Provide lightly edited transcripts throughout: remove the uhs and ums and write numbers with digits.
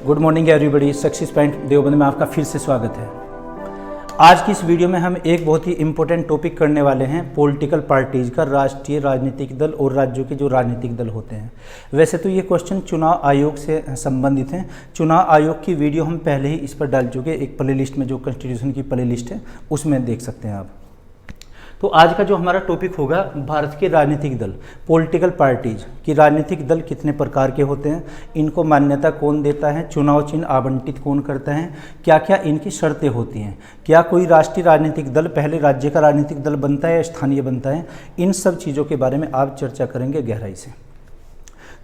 Good morning everybody. Success point Deoband में आपका फिर से स्वागत है। आज की इस वीडियो में हम एक बहुत ही इम्पोर्टेंट टॉपिक करने वाले हैं, पॉलिटिकल पार्टीज़ का, राष्ट्रीय राजनीतिक दल और राज्यों के जो राजनीतिक दल होते हैं। वैसे तो ये क्वेश्चन चुनाव आयोग से संबंधित हैं। चुनाव आयोग की वीडियो हम पहले ही इस पर डाल चुके, एक प्ले लिस्ट में जो कॉन्स्टिट्यूशन की प्ले लिस्ट है उसमें देख सकते हैं आप। तो आज का जो हमारा टॉपिक होगा, भारत के राजनीतिक दल, पॉलिटिकल पार्टीज कि राजनीतिक दल कितने प्रकार के होते हैं, इनको मान्यता कौन देता है, चुनाव चिन्ह आवंटित कौन करता है, क्या क्या इनकी शर्तें होती हैं, क्या कोई राष्ट्रीय राजनीतिक दल पहले राज्य का राजनीतिक दल बनता है या स्थानीय बनता है, इन सब चीज़ों के बारे में आप चर्चा करेंगे गहराई से।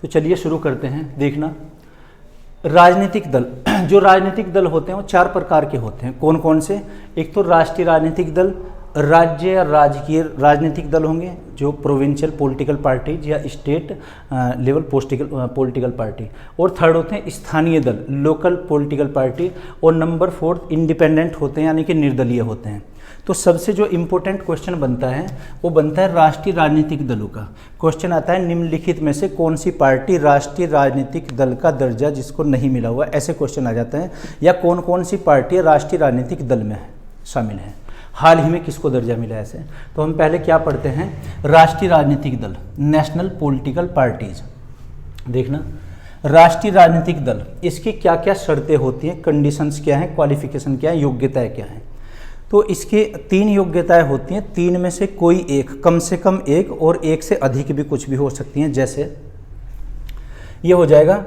तो चलिए शुरू करते हैं। देखना, राजनीतिक दल, जो राजनीतिक दल होते हैं वो चार प्रकार के होते हैं। कौन कौन से? एक तो राष्ट्रीय राजनीतिक दल, राज्य या राजकीय राजनीतिक दल होंगे जो प्रोविंशियल पॉलिटिकल पार्टीज या स्टेट लेवल पॉलिटिकल पार्टी, और थर्ड होते हैं स्थानीय दल, लोकल पॉलिटिकल पार्टी, और नंबर फोर्थ इंडिपेंडेंट होते हैं यानी कि निर्दलीय होते हैं। तो सबसे जो इम्पोर्टेंट क्वेश्चन बनता है वो बनता है राष्ट्रीय राजनीतिक दलों का। क्वेश्चन आता है निम्नलिखित में से कौन सी पार्टी राष्ट्रीय राजनीतिक दल का दर्जा जिसको नहीं मिला हुआ, ऐसे क्वेश्चन आ जाते हैं। या कौन कौन सी पार्टी राष्ट्रीय राजनीतिक दल में शामिल है, हाल ही में किसको दर्जा मिला है ऐसे। तो हम पहले क्या पढ़ते हैं, राष्ट्रीय राजनीतिक दल, नेशनल पॉलिटिकल पार्टीज। देखना, राष्ट्रीय राजनीतिक दल, इसकी क्या क्या शर्तें होती हैं, कंडीशंस क्या हैं, क्वालिफिकेशन क्या है, योग्यताएं क्या हैं। तो इसके तीन योग्यताएं होती हैं, तीन में से कोई एक, कम से कम एक, और एक से अधिक भी कुछ भी हो सकती हैं। जैसे ये हो जाएगा,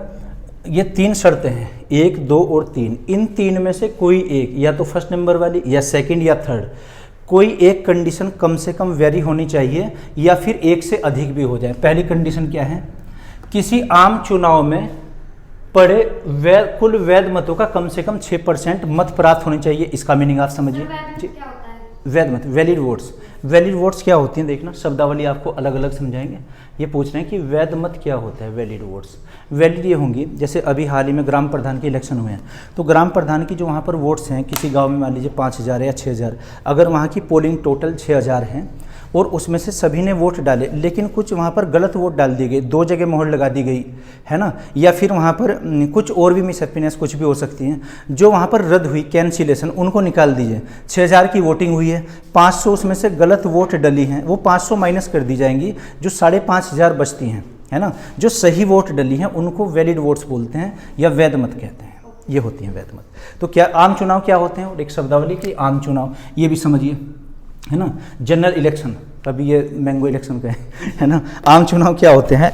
ये तीन शर्तें हैं, 1, 2 और 3। इन तीन में से कोई एक, या तो फर्स्ट नंबर वाली या सेकंड या थर्ड, कोई एक कंडीशन कम से कम वेरी होनी चाहिए या फिर एक से अधिक भी हो जाए। पहली कंडीशन क्या है, किसी आम चुनाव में पड़े कुल वैध मतों का कम से कम 6% मत प्राप्त होने चाहिए। इसका मीनिंग आप समझिए। वैध मत, वैलिड वोट्स। वैलिड वोट्स क्या होती हैं, देखना शब्दावली आपको अलग अलग समझाएंगे। ये पूछ रहे हैं कि वैध मत क्या होता है, वैलिड वोट्स। वैलिड ये होंगी, जैसे अभी हाल ही में ग्राम प्रधान के इलेक्शन हुए हैं, तो ग्राम प्रधान की जो वहाँ पर वोट्स हैं, किसी गांव में मान लीजिए 5000 या 6000, अगर वहाँ की पोलिंग टोटल 6000 हैं और उसमें से सभी ने वोट डाले, लेकिन कुछ वहाँ पर गलत वोट डाल दी गई, 2 जगह मोहर लगा दी गई है ना, या फिर वहाँ पर कुछ और भी मिसहैप्पीनेस कुछ भी हो सकती हैं, जो वहाँ पर रद्द हुई, कैंसिलेशन, उनको निकाल दीजिए। 6000 की वोटिंग हुई है, 500 उसमें से गलत वोट डली हैं, वो 500 माइनस कर दी जाएंगी, जो 5500 बचती हैं, है ना। जो सही वोट डली हैं उनको वैलिड वोट्स बोलते हैं या वैध मत कहते हैं, ये होती हैं वैध मत। तो क्या आम चुनाव क्या होते हैं, और एक शब्दावली की आम चुनाव, ये भी समझिए, है ना। जनरल इलेक्शन, अभी ये मैंगो इलेक्शन का है ना। आम चुनाव क्या होते हैं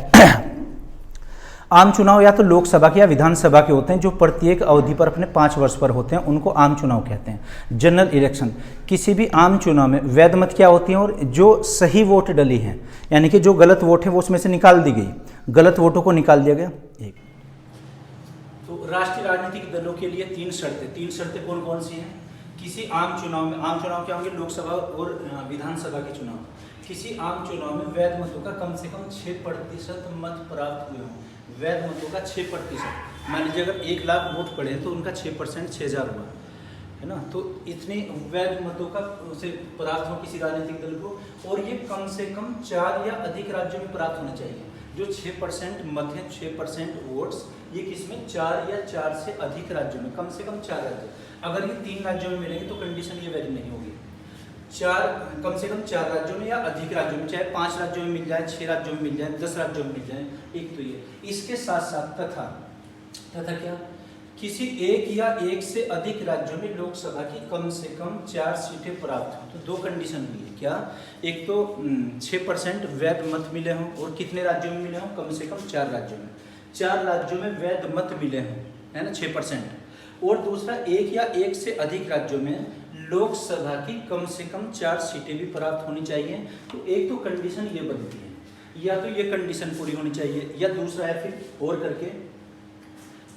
आम चुनाव या तो लोकसभा के या विधानसभा के होते हैं, जो प्रत्येक अवधि पर अपने 5 वर्ष पर होते हैं, उनको आम चुनाव कहते हैं। जनरल इलेक्शन, किसी भी आम चुनाव में वैध मत क्या होती हैं, और जो सही वोट डली हैं, यानी कि जो गलत वोट है वो उसमें से निकाल दी गई, गलत वोटों को निकाल दिया गया। एक तो राष्ट्रीय राजनीतिक दलों के लिए 3 शर्तें कौन कौन सी हैं। किसी आम चुनाव में, आम चुनाव क्या होंगे, लोकसभा और विधानसभा के चुनाव, किसी आम चुनाव में वैध मतों का कम से कम 6% मत प्राप्त हुए हों। वैध मतों का 6%, मान लीजिए अगर 1 लाख वोट पड़े तो उनका 6% 6000 हुआ, है ना। तो इतने वैध मतों का उसे प्राप्त हो किसी राजनीतिक दल को, और ये कम से कम 4 या अधिक राज्यों में प्राप्त होने चाहिए। जो 6% मत हैं, 6% वोट्स, ये किसमें, 4 या 4 से अधिक राज्यों में, कम से कम 4 राज्य। अगर ये 3 राज्यों में मिलेंगे तो कंडीशन ये वैलिड नहीं होगी। कम से कम 4 राज्यों में या अधिक राज्यों में, चाहे 5 राज्यों में मिल जाए, 6 राज्यों में मिल जाए, 10 राज्यों में मिल जाए, एक तो ये। इसके साथ साथ तथा क्या, किसी एक या एक से अधिक राज्यों में लोकसभा की कम से कम 4 सीटें प्राप्त हों। तो 2 कंडीशन हुई है, क्या, एक तो 6% वैध मत मिले हों, और कितने राज्यों में मिले हों, कम से कम 4 राज्यों में, 4 राज्यों में वैध मत मिले हों, है ना, 6%। और दूसरा, एक या एक से अधिक राज्यों में लोकसभा की कम से कम 4 सीटें भी प्राप्त होनी चाहिए। तो एक तो कंडीशन ये बनती है, या तो ये कंडीशन पूरी होनी चाहिए, या दूसरा है फिर और करके,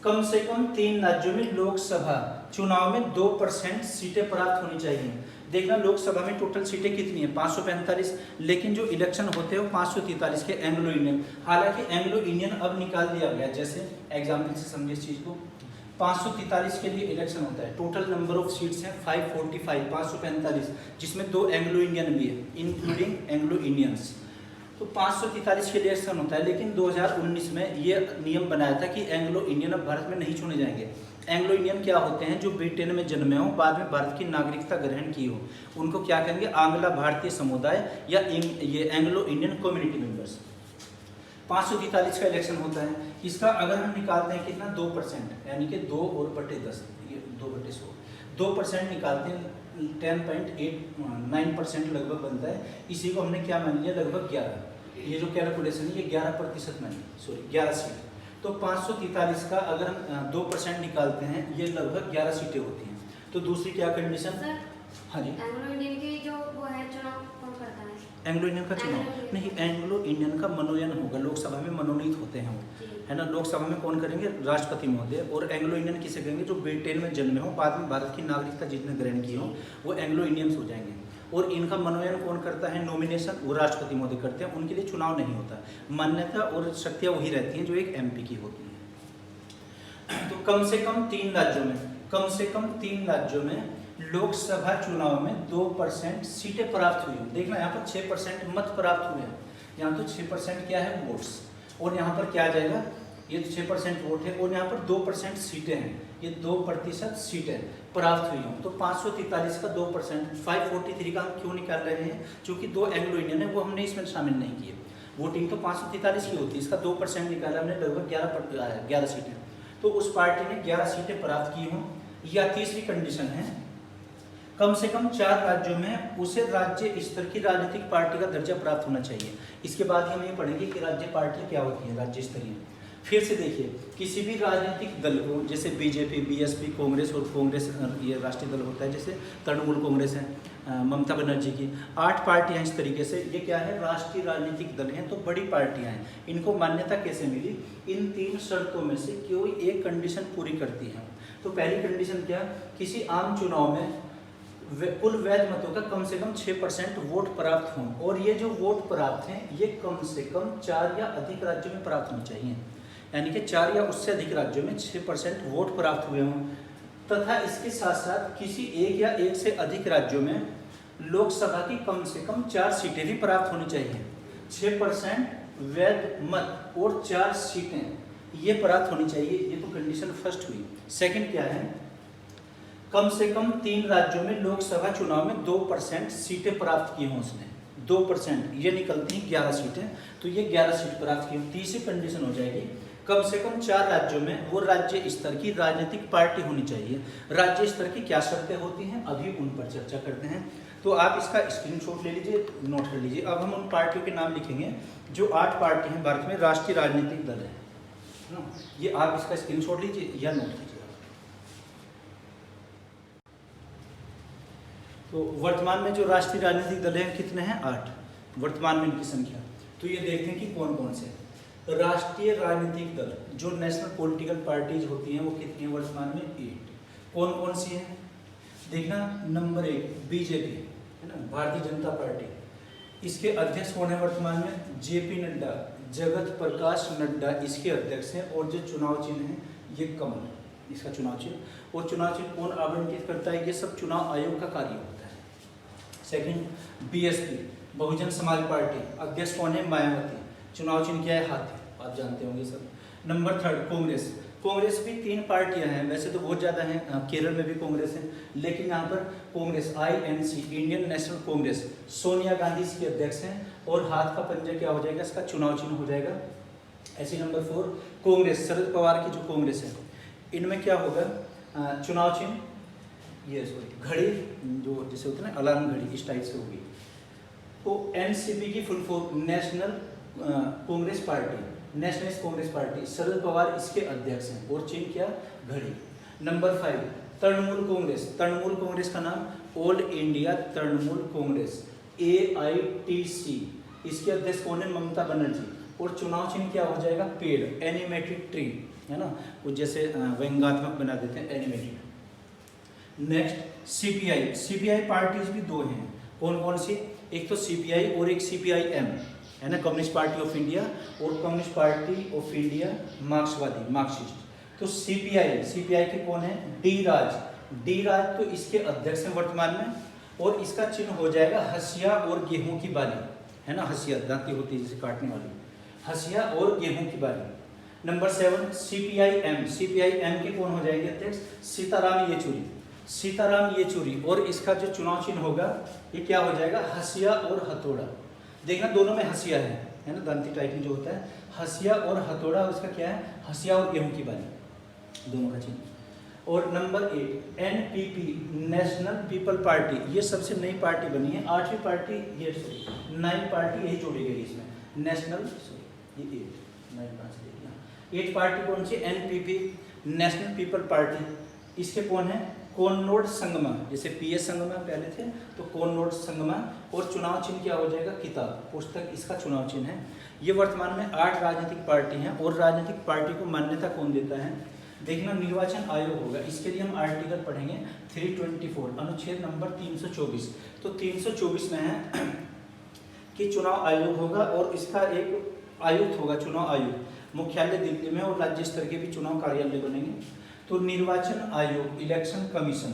कम से कम 3 राज्यों में लोकसभा चुनाव में 2% सीटें प्राप्त होनी चाहिए। देखना, लोकसभा में टोटल सीटें कितनी है, 545, लेकिन जो इलेक्शन होते हैं वो 543 के एंग्लो इंडियन। हालांकि एंग्लो इंडियन अब निकाल दिया गया, जैसे एग्जाम्पल से समझिए इस चीज़ को। 543 के लिए इलेक्शन होता है, टोटल नंबर ऑफ सीट्स हैं 545, 545, जिसमें 2 एंग्लो इंडियन भी है, इंक्लूडिंग एंग्लो इंडियंस। तो 543 के लिए इलेक्शन होता है, लेकिन 2019 में ये नियम बनाया था कि एंग्लो इंडियन अब भारत में नहीं चुने जाएंगे। एंग्लो इंडियन क्या होते हैं? जो ब्रिटेन में जन्मे हो, बाद में भारत की नागरिकता ग्रहण की हो, उनको क्या कहेंगे? आंग्ला भारतीय समुदाय या ये एंग्लो इंडियन कम्युनिटी मेंबर्स। 543 का इलेक्शन होता है। इसका अगर हम निकालते हैं कितना? 2%, यानी कि 2 और बटे 10, ये 2/100, 2% निकालते हैं 10.89% लगभग बनता है। इसी को हमने क्या मान लिया? लगभग 11। ये जो कैलकुलेशन है ये 11% मान लिया, सॉरी 11 सीट। तो 543 का अगर हम 2% निकालते हैं, ये लगभग 11 सीटें होती हैं। तो दूसरी क्या कंडीशन? हाँ जी, एंग्लो इंडियन की जो वो है चुनाव कौन करता है? एंग्लो इंडियन का चुनाव नहीं, एंग्लो इंडियन का मनोनयन होगा, लोकसभा में मनोनीत होते हैं वो, है ना। लोकसभा में कौन करेंगे? राष्ट्रपति महोदय। और एंग्लो इंडियन किसे कहेंगे? जो ब्रिटेन में जन्मे हो, बाद में भारत की नागरिकता जिसने ग्रहण की हो, वो एंग्लो इंडियंस हो जाएंगे। और इनका मनोनयन कौन करता है? नॉमिनेशन वो राष्ट्रपति महोदय करते हैं, उनके लिए चुनाव नहीं होता। मान्यता और शक्तियाँ वही रहती हैं जो एक MP की होती है। तो कम से कम 3 राज्यों में, कम से कम 3 राज्यों में लोकसभा चुनाव में 2% सीटें प्राप्त हुई हो। देखना यहाँ पर 6% मत प्राप्त हुए हैं, यहाँ तो 6% क्या है? वोट्स। और यहाँ पर क्या आ जाएगा? ये 6% वोट है, और यहाँ पर 2% सीटें हैं, ये 2% सीटें प्राप्त हुई हों। तो 543 का 2%, 543 का हम क्यों निकाल रहे हैं? क्योंकि 2 एंग्लो इंडियन है, वो हमने इसमें शामिल नहीं किए। वोटिंग तो 543 की होती है, इसका 2% निकाला हमने, लगभग 11 सीटें। तो उस पार्टी ने 11 सीटें प्राप्त की हों। या तीसरी कंडीशन है, कम से कम 4 राज्यों में उसे राज्य स्तर की राजनीतिक पार्टी का दर्जा प्राप्त होना चाहिए। इसके बाद हम ये पढ़ेंगे कि राज्य पार्टी क्या होती है, राज्य स्तरीय। फिर से देखिए, किसी भी राजनीतिक दल को, जैसे बीजेपी, BSP, कांग्रेस, और कांग्रेस ये राष्ट्रीय दल होता है, जैसे तृणमूल कांग्रेस है ममता बनर्जी की, 8 पार्टियां इस तरीके से, ये क्या है? राष्ट्रीय राजनीतिक दल हैं, तो बड़ी पार्टियां हैं। इनको मान्यता कैसे मिली? इन 3 शर्तों में से कोई एक कंडीशन पूरी करती है। तो पहली कंडीशन क्या? किसी आम चुनाव में कुल वैध मतों का कम से कम 6% वोट प्राप्त हों, और ये जो वोट प्राप्त हैं ये कम से कम 4 या अधिक राज्यों में प्राप्त होने चाहिए। यानी कि 4 या उससे अधिक राज्यों में 6% वोट प्राप्त हुए हों, तथा इसके साथ साथ किसी एक या एक से अधिक राज्यों में लोकसभा की कम से कम 4 सीटें भी प्राप्त होनी चाहिए। 6% वैध मत और 4 सीटें ये प्राप्त होनी चाहिए। ये तो कंडीशन फर्स्ट हुई। सेकंड क्या है? कम से कम 3 राज्यों में लोकसभा चुनाव में 2% सीटें प्राप्त की हों उसने, 2%, ये निकलती हैं 11 सीटें, तो ये 11 सीट प्राप्त की हों। तीसरी कंडीशन हो जाएगी, कम से कम 4 राज्यों में वो राज्य स्तर की राजनीतिक पार्टी होनी चाहिए। राज्य स्तर की क्या शर्तें होती हैं, अभी उन पर चर्चा करते हैं। तो आप इसका स्क्रीनशॉट ले लीजिए, नोट कर लीजिए। अब हम उन पार्टियों के नाम लिखेंगे जो 8 पार्टी हैं भारत में, राष्ट्रीय राजनीतिक दल है ना। ये आप इसका स्क्रीनशॉट लीजिए या नोट कीजिए। तो वर्तमान में जो राष्ट्रीय राजनीतिक दल हैं कितने हैं? 8 वर्तमान में इनकी संख्या। तो ये देखते हैं कि कौन कौन से राष्ट्रीय राजनीतिक दल जो नेशनल पॉलिटिकल पार्टीज होती हैं वो कितनी हैं वर्तमान में? 8। कौन कौन सी हैं? देखना, नंबर 1 BJP है ना, भारतीय जनता पार्टी। इसके अध्यक्ष कौन है वर्तमान में? JP नड्डा, जगत प्रकाश नड्डा इसके अध्यक्ष हैं। और जो चुनाव चिन्ह है ये कमल, इसका चुनाव चिन्ह। और चुनाव चिन्ह कौन आवंटित करता है? ये सब चुनाव आयोग का कार्य होता है। Second BSP, Bahujan Samaj party, अध्यक्ष कौन है? मायावती, चुनाव चिन्ह क्या है? हाथी, आप जानते होंगे सब। नंबर 3 कांग्रेस। कांग्रेस भी 3 पार्टियां हैं, वैसे तो बहुत ज़्यादा हैं, केरल में भी कांग्रेस है, लेकिन यहाँ पर Congress INC, Indian national Congress, Sonia Gandhi इसके अध्यक्ष हैं। और हाथ का पंजा क्या हो जाएगा? इसका चुनाव चिन्ह हो जाएगा। ऐसे नंबर 4 कांग्रेस, शरद पवार की जो कांग्रेस है, इनमें क्या होगा? चुनाव चिन्ह ये सॉरी घड़ी, जो जैसे होता है ना अलार्म घड़ी, इस टाइप से होगी। तो NCP की फुल फॉर्म नेशनल कांग्रेस पार्टी, नेशनलिस्ट कांग्रेस पार्टी, शरद पवार इसके अध्यक्ष हैं। और चिन्ह क्या? घड़ी। नंबर 5 तृणमूल कांग्रेस। तृणमूल कांग्रेस का नाम ऑल इंडिया तृणमूल कांग्रेस, AITC, इसके अध्यक्ष कौन है? ममता बनर्जी। और चुनाव चिन्ह क्या हो जाएगा? पेड़, एनिमेटेड ट्री, है ना, वो जैसे व्यंग्यात्मक बना देते हैं, एनिमेटेड। नेक्स्ट CPI पार्टीज भी 2 हैं। कौन कौन सी? एक तो CPI और एक CPIM है ना, कम्युनिस्ट पार्टी ऑफ इंडिया, और कम्युनिस्ट पार्टी ऑफ इंडिया मार्क्सवादी, मार्क्सिस्ट। तो CPI के कौन है? डी राज तो इसके अध्यक्ष हैं वर्तमान में। और इसका चिन्ह हो जाएगा हसिया और गेहूं की बाली, है ना, हसिया दांती होती है जिसे काटने वाली, हसिया और गेहूं की बाली। नंबर 7 CPIM, CPIM के कौन हो जाएंगे अध्यक्ष? सीताराम येचुरी, सीताराम येचुरी। और इसका जो चुनाव चिन्ह होगा ये क्या हो जाएगा? हसिया और हथौड़ा। देखना दोनों में हसिया है ना, दांती टाइप में जो होता है, हसिया और हथौड़ा, उसका क्या है? हसिया और गेहूं की बाली, दोनों का चिन्ह। और number 8 NPP, national people party, ये सबसे नई पार्टी बनी है, 8वीं पार्टी, ये 9 पार्टी यही जोड़ी गई इसमें, नेशनल, ये 8 पार्टी कौन सी? NPP, national people party. इसके कौन है? कोननोड संगमा, जैसे PS संगमा पहले थे तो कोननोड संगमा। और चुनाव चिन्ह क्या हो जाएगा? किताब, पुस्तक इसका चुनाव चिन्ह है। ये वर्तमान में 8 राजनीतिक पार्टी हैं। और राजनीतिक पार्टी को मान्यता कौन देता है? देखना, निर्वाचन आयोग होगा। इसके लिए हम आर्टिकल पढ़ेंगे 324, अनुच्छेद नंबर 324। तो 324 में है कि चुनाव आयोग होगा और इसका एक आयुक्त होगा, चुनाव आयुक्त, मुख्यालय दिल्ली में, और राज्य स्तर के भी चुनाव कार्यालय बनेंगे। तो निर्वाचन आयोग, इलेक्शन कमीशन,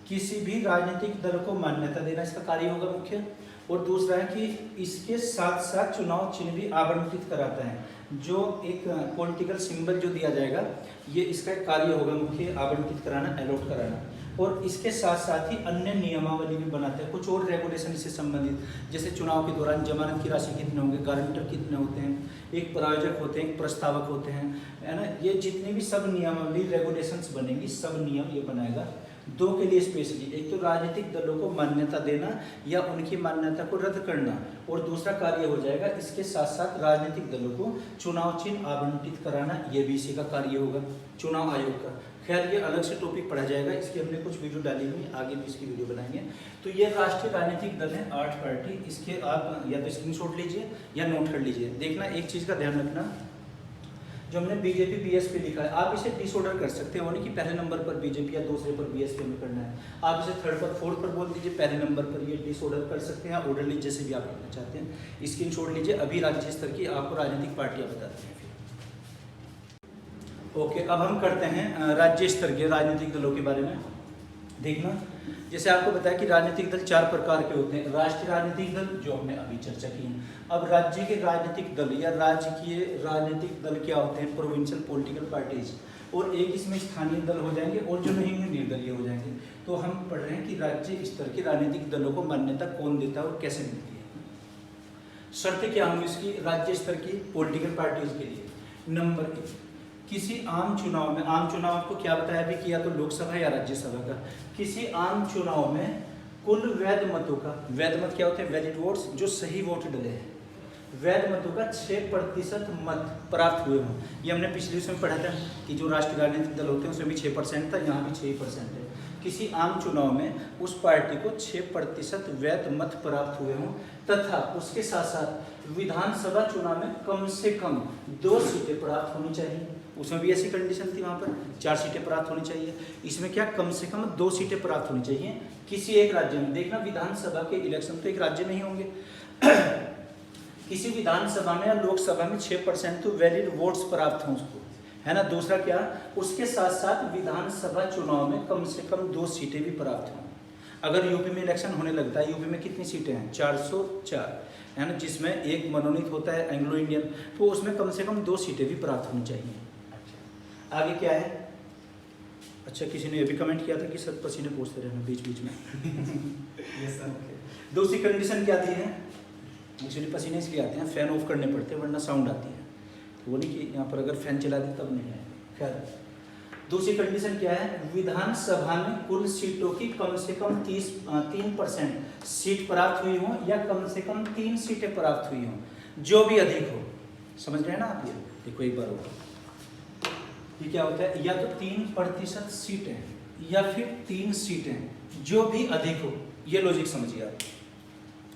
किसी भी राजनीतिक दल को मान्यता देना इसका कार्य होगा मुख्य। और दूसरा है कि इसके साथ साथ चुनाव चिन्ह भी आवंटित कराता है, जो एक पॉलिटिकल सिंबल जो दिया जाएगा, ये इसका एक कार्य होगा मुख्य, आवंटित कराना, अलॉट कराना। और इसके साथ साथ ही अन्य नियमावली भी बनाते हैं, कुछ और रेगुलेशन इससे संबंधित, जैसे चुनाव के दौरान जमानत की राशि कितने होंगे, गारंटर कितने होते हैं, एक प्रायोजक होते हैं, एक प्रस्तावक होते हैं, है ना। ये जितनी भी सब नियमावली रेगुलेशंस बनेंगी, सब नियम ये बनाएगा। 2 के लिए स्पेशली, एक तो राजनीतिक दलों को मान्यता देना या उनकी मान्यता को रद्द करना, और दूसरा कार्य हो जाएगा इसके साथ साथ राजनीतिक दलों को चुनाव चिन्ह आवंटित कराना, ये भी इसी का कार्य होगा, चुनाव आयोग का। खैर ये अलग से टॉपिक पढ़ा जाएगा, इसकी हमने कुछ वीडियो डाली हुई, आगे भी इसकी वीडियो बनाएंगे। तो ये राष्ट्रीय राजनीतिक दल है 8 पार्टी, इसके आप या तो स्क्रीनशॉट लीजिए या नोट कर लीजिए। देखना एक चीज़ का ध्यान रखना, जो हमने BJP BSP लिखा है, आप इसे डिसऑर्डर कर सकते हो, नहीं कि पहले नंबर पर BJP या दूसरे पर BSP में करना है। आप इसे 3rd पर 4th पर बोल दीजिए, पहले नंबर पर, ये डिसऑर्डर कर सकते हैं, ऑर्डरली जैसे भी आप लिखना चाहते हैं। स्क्रीनशॉट लीजिए, अभी राज्य स्तर की आपको राजनीतिक पार्टियां बताते हैं। ओके, अब हम करते हैं राज्य स्तर के राजनीतिक दलों के बारे में। देखना, जैसे आपको बताया कि राजनीतिक दल 4 प्रकार के होते हैं। राष्ट्रीय राजनीतिक दल, जो हमने अभी चर्चा की है। अब राज्य के राजनीतिक दल या राज्य के राजनीतिक दल क्या होते हैं? Provincial political parties. और एक इसमें स्थानीय दल हो जाएंगे, और जो नहीं होंगे निर्दलीय हो जाएंगे। तो हम पढ़ रहे हैं कि राज्य स्तर के राजनीतिक दलों को मान्यता कौन देता है और कैसे मिलती है। शर्तें क्या होंगी इसकी राज्य स्तर की पॉलिटिकल पार्टीज के लिए? नंबर 1, किसी आम चुनाव में, आम चुनाव आपको क्या बताया अभी कि या तो लोकसभा या राज्यसभा का, किसी आम चुनाव में कुल वैध मतों का, वैध मत क्या होते हैं? वैलिड वोट्स, जो सही वोट डले हैं, वैध मतों का 6% मत प्राप्त हुए हों। ये हमने पिछले उसमें पढ़ा था कि जो राष्ट्रीय राजनीतिक दल होते हैं उसमें भी 6% था, यहाँ भी 6% है। किसी आम चुनाव में उस पार्टी को 6% वैध मत प्राप्त हुए हों, तथा उसके साथ साथ विधानसभा चुनाव में कम से कम 2 सीटें प्राप्त होनी चाहिए। उसमें भी ऐसी कंडीशन थी, वहाँ पर 4 सीटें प्राप्त होनी चाहिए। इसमें क्या, कम से कम 2 सीटें प्राप्त होनी चाहिए किसी एक राज्य में। देखना, विधानसभा के इलेक्शन तो एक राज्य में ही होंगे किसी विधानसभा में या लोकसभा में 6% तो वैलिड वोट्स प्राप्त हों उसको, है ना। दूसरा क्या, उसके साथ साथ विधानसभा चुनाव में कम से कम 2 सीटें भी प्राप्त हों। अगर यूपी में इलेक्शन होने लगता है, यूपी में कितनी सीटें हैं? 404, है ना, जिसमें एक मनोनीत होता है एंग्लो इंडियन, तो उसमें कम से कम 2 सीटें भी प्राप्त होनी चाहिए। आगे क्या है? अच्छा, किसी ने ये भी कमेंट किया था कि सर पसीने पूछते रहना बीच बीच में यस सर। दूसरी कंडीशन क्या दी है? एक्चुअली पसीने इसलिए आते हैं, फैन ऑफ करने पड़ते हैं वरना साउंड आती है, तो वो नहीं कि यहाँ पर अगर फैन चला दी तब नहीं है। खैर, दूसरी कंडीशन क्या है? विधानसभा में कुल सीटों की कम से कम 3% सीट प्राप्त हुई हो, या कम से कम 3 सीटें प्राप्त हुई हों, जो भी अधिक हो। समझ रहे हैं ना आप? ये देखो एक बार होगा, ये क्या होता है? या तो 3% सीटें या फिर 3 सीटें, जो भी अधिक हो। ये लॉजिक समझिए आप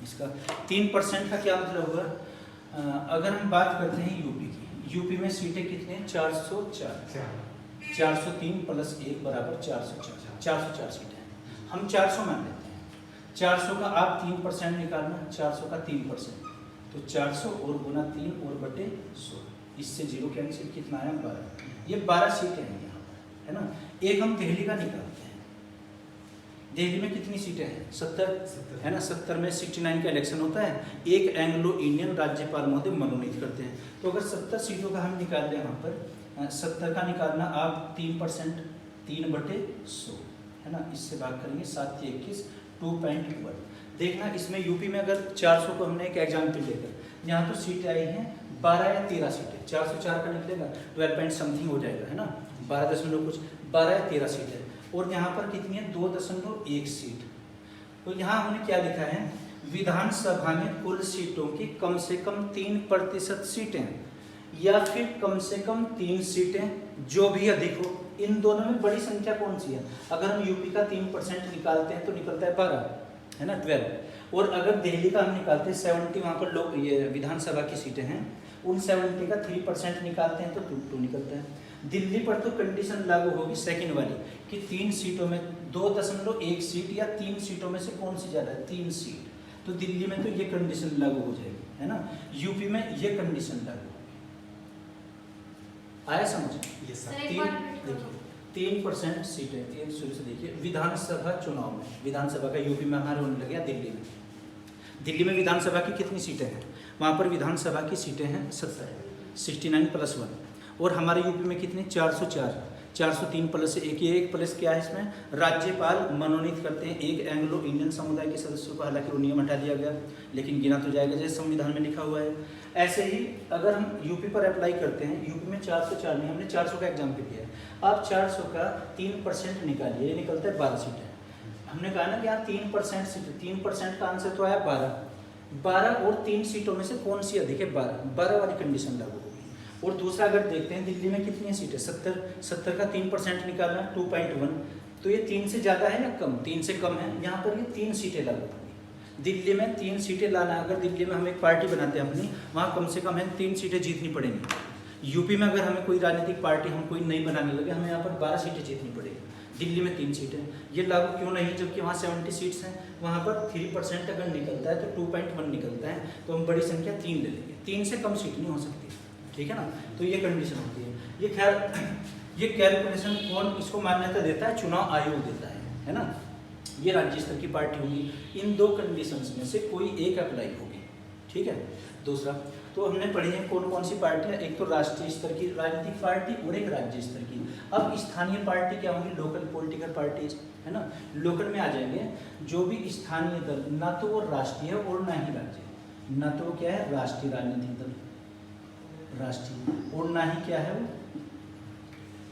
इसका। 3% का क्या मतलब हुआ? अगर हम बात करते हैं यूपी की, यूपी में सीटें कितने हैं? 404, 403 + 1 = 404, 404 सीटें हैं। हम 400 मान लेते हैं। 400 का आप 3% निकालना, 400 का 3%, तो 400 और गुना 3 और बटे 100, इससे 0 कैंसिल, कितना आया? 12। ये 12 सीटें हैं यहाँ पर, है ना। एक हम दिल्ली का निकालते हैं, दिल्ली में कितनी सीटें हैं? 70 70 है ना। 70 में 69 का इलेक्शन होता है, एक एंग्लो इंडियन राज्यपाल महोदय मनोनीत करते हैं। तो अगर 70 सीटों का हम निकाल लें यहाँ पर 70 का निकालना आप 3%, 3/100 है ना, इससे भाग करेंगे 7 × 21 2.1। देखना इसमें यूपी में अगर 400 को हमने एक एग्जाम्पल लेकर, यहाँ तो सीटें आई हैं 12 या 13 सीटें, 404 का निकलेगा 12 पॉइंट समथिंग हो जाएगा है ना, 12 कुछ 12 या 13 सीटें, और यहाँ पर कितनी है 2.1 सीट। तो यहाँ हमने क्या लिखा है, विधानसभा में कुल सीटों की कम से कम 3% सीटें या फिर कम से कम 3 सीटें, जो भी अधिक हो। इन दोनों में बड़ी संख्या कौन सी है? अगर हम यूपी का 3% निकालते हैं तो निकलता है 12 है ना, 12। और अगर दिल्ली का हम निकालते हैं 70, वहाँ पर लोग ये विधानसभा की सीटें हैं, उन 70 का 3% निकालते हैं तो 2 निकलता है। दिल्ली पर तो कंडीशन लागू होगी सेकंड वाली कि 3 सीटों में 2.1 सीट या 3 सीटों में से कौन सी ज़्यादा है? 3 सीट। तो दिल्ली में तो ये कंडीशन लागू हो जाएगी है ना, यूपी में ये कंडीशन लागू होगी। आया समझ? Yes sir sir. एक बार repeat करो। 3% सीटें, एक शुरू से देखिए, विधानसभा चुनाव में, विधानसभा का यूपी में हमारे होने लगे, दिल्ली में, दिल्ली में विधानसभा की कितनी सीटें हैं? वहाँ पर विधानसभा की सीटें हैं 70, 69 + 1, और हमारे यूपी में कितने? 404, 403 + 1, ये 1 प्लस क्या है इसमें? राज्यपाल मनोनीत करते हैं एक एंग्लो इंडियन समुदाय के सदस्यों को, हालांकि वो नियम हटा दिया गया लेकिन गिना तो जाएगा जैसे संविधान में लिखा हुआ है। ऐसे ही अगर हम यूपी पर अप्लाई करते हैं, यूपी में 404 नहीं, हमने 400 का एग्जाम्पल किया है, आप 400 का 3% निकालिए, ये निकलता है 12 सीटें। हमने कहा ना कि यहाँ 3% सीट, 3% का आंसर तो आया 12 और 3 सीटों में से कौन सी अधिक है? 12 वाली कंडीशन लागू होगी। और दूसरा अगर देखते हैं दिल्ली में कितनी सीटें? 70 का 3% निकालना 2.1, तो ये 3 से ज़्यादा है या कम? 3 से कम है, यहाँ पर ये 3 सीटें लागू होंगी। दिल्ली में 3 सीटें लाना, अगर दिल्ली में हम एक पार्टी बनाते हैं अपनी, वहाँ कम से कम है 3 सीटें जीतनी पड़ेंगी। यूपी में अगर हमें कोई राजनीतिक पार्टी हम कोई नई बनाने लगे, हमें यहाँ पर 12 सीटें जीतनी पड़ेगी, दिल्ली में 3 सीटें। ये लागू क्यों नहीं? जबकि वहाँ 70 सीट्स हैं, वहाँ पर 3% अगर निकलता है तो 2.1 निकलता है, तो हम बड़ी संख्या 3 ले लेंगे, 3 से कम सीट नहीं हो सकती, ठीक है ना। तो ये कंडीशन होती है। ये खैर ये कैलकुलेशन कौन इसको मान्यता देता है? चुनाव आयोग देता है ना। ये राज्य स्तर की पार्टी होगी, इन 2 कंडीशंस में से कोई एक अप्लाई होगी, ठीक है। दूसरा तो हमने पढ़ी है कौन कौन सी पार्टियाँ, एक तो राष्ट्रीय स्तर की राजनीतिक पार्टी और एक राज्य स्तर की। अब स्थानीय पार्टी क्या होंगी? लोकल पॉलिटिकल पार्टीज है ना। लोकल में आ जाएंगे जो भी स्थानीय दल, ना तो वो राष्ट्रीय है और ना ही राज्य, ना तो वो क्या है राष्ट्रीय राजनीतिक दल, राष्ट्रीय, और ना ही क्या है वो,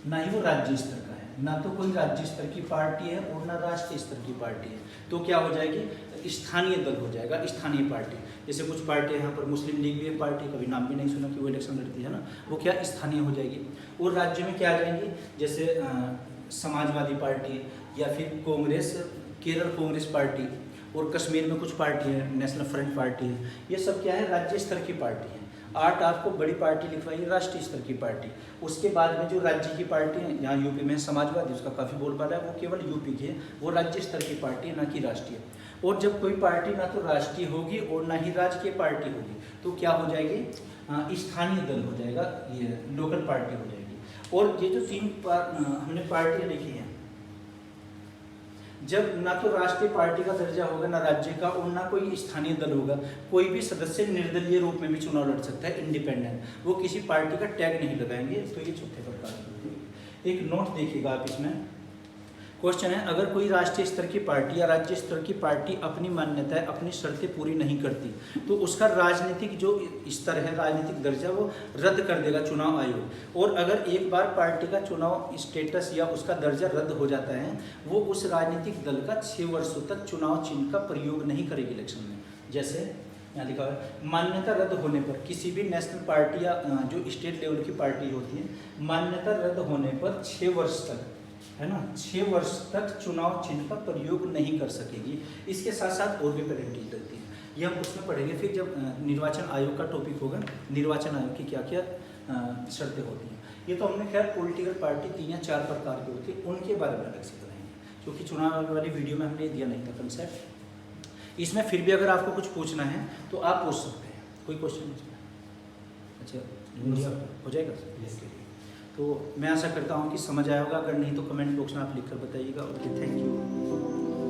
ना ही वो राज्य स्तर का है, ना तो कोई राज्य स्तर की पार्टी है और ना राष्ट्रीय स्तर की पार्टी है। तो क्या हो जाएगी? स्थानीय दल हो जाएगा, स्थानीय पार्टी। जैसे कुछ पार्टी यहाँ पर मुस्लिम लीग भी एक पार्टी, कभी नाम भी नहीं सुना कि वो इलेक्शन लड़ती है ना, वो क्या स्थानीय हो जाएगी। और राज्य में क्या आ जाएंगी? जैसे समाजवादी पार्टी या फिर कांग्रेस, केरल कांग्रेस पार्टी, और कश्मीर में कुछ पार्टी है, नेशनल फ्रंट पार्टी है, ये सब क्या है? राज्य स्तर की पार्टी है। 8 आपको बड़ी पार्टी लिखवाई राष्ट्रीय स्तर की पार्टी। उसके बाद में जो राज्य की पार्टी है, यहाँ यूपी में समाजवादी, उसका काफ़ी बोलबाला है, वो केवल यूपी की है, वो राज्य स्तर की पार्टी है, ना कि राष्ट्रीय। और जब कोई पार्टी ना तो राष्ट्रीय होगी और ना ही राज्य की पार्टी होगी, तो क्या हो जाएगी? स्थानीय दल हो जाएगा, ये लोकल पार्टी हो जाएगी। और ये जो 3 हमने पार्टियाँ लिखी हैं, जब ना तो राष्ट्रीय पार्टी का दर्जा होगा, ना राज्य का, और ना कोई स्थानीय दल होगा, कोई भी सदस्य निर्दलीय रूप में भी चुनाव लड़ सकता है, इंडिपेंडेंट, वो किसी पार्टी का टैग नहीं लगाएंगे। तो ये चौथे प्रकार की। एक नोट देखिएगा आप इसमें, क्वेश्चन है, अगर कोई राष्ट्रीय स्तर की पार्टी या राज्य स्तर की पार्टी अपनी मान्यताएं, अपनी शर्तें पूरी नहीं करती, तो उसका राजनीतिक जो स्तर है, राजनीतिक दर्जा, वो रद्द कर देगा चुनाव आयोग। और अगर एक बार पार्टी का चुनाव स्टेटस या उसका दर्जा रद्द हो जाता है, वो उस राजनीतिक दल का 6 वर्षों तक चुनाव चिन्ह का प्रयोग नहीं करेगी इलेक्शन में। जैसे यहाँ लिखा हुआ है, मान्यता रद्द होने पर किसी भी नेशनल पार्टी या जो स्टेट लेवल की पार्टी होती है, मान्यता रद्द होने पर 6 वर्ष तक, है ना, 6 वर्ष तक चुनाव चिन्ह का प्रयोग नहीं कर सकेगी। इसके साथ साथ और भी पेनल्टीज लगती हैं, ये हम उसमें पढ़ेंगे फिर जब निर्वाचन आयोग का टॉपिक होगा, निर्वाचन आयोग की क्या क्या शर्तें होती हैं। ये तो हमने खैर पॉलिटिकल पार्टी 3 या 4 प्रकार की होती है, उनके बारे में अलग से पढ़ेंगे, क्योंकि चुनाव वाली वीडियो में हमने दिया नहीं था कंसेप्ट। इसमें फिर भी अगर आपको कुछ पूछना है तो आप पूछ सकते हैं, कोई क्वेश्चन नहीं? अच्छा हो जाएगा। तो मैं आशा करता हूँ कि समझ आया होगा, अगर नहीं तो कमेंट बॉक्स में आप लिखकर बताइएगा। Okay, thank you.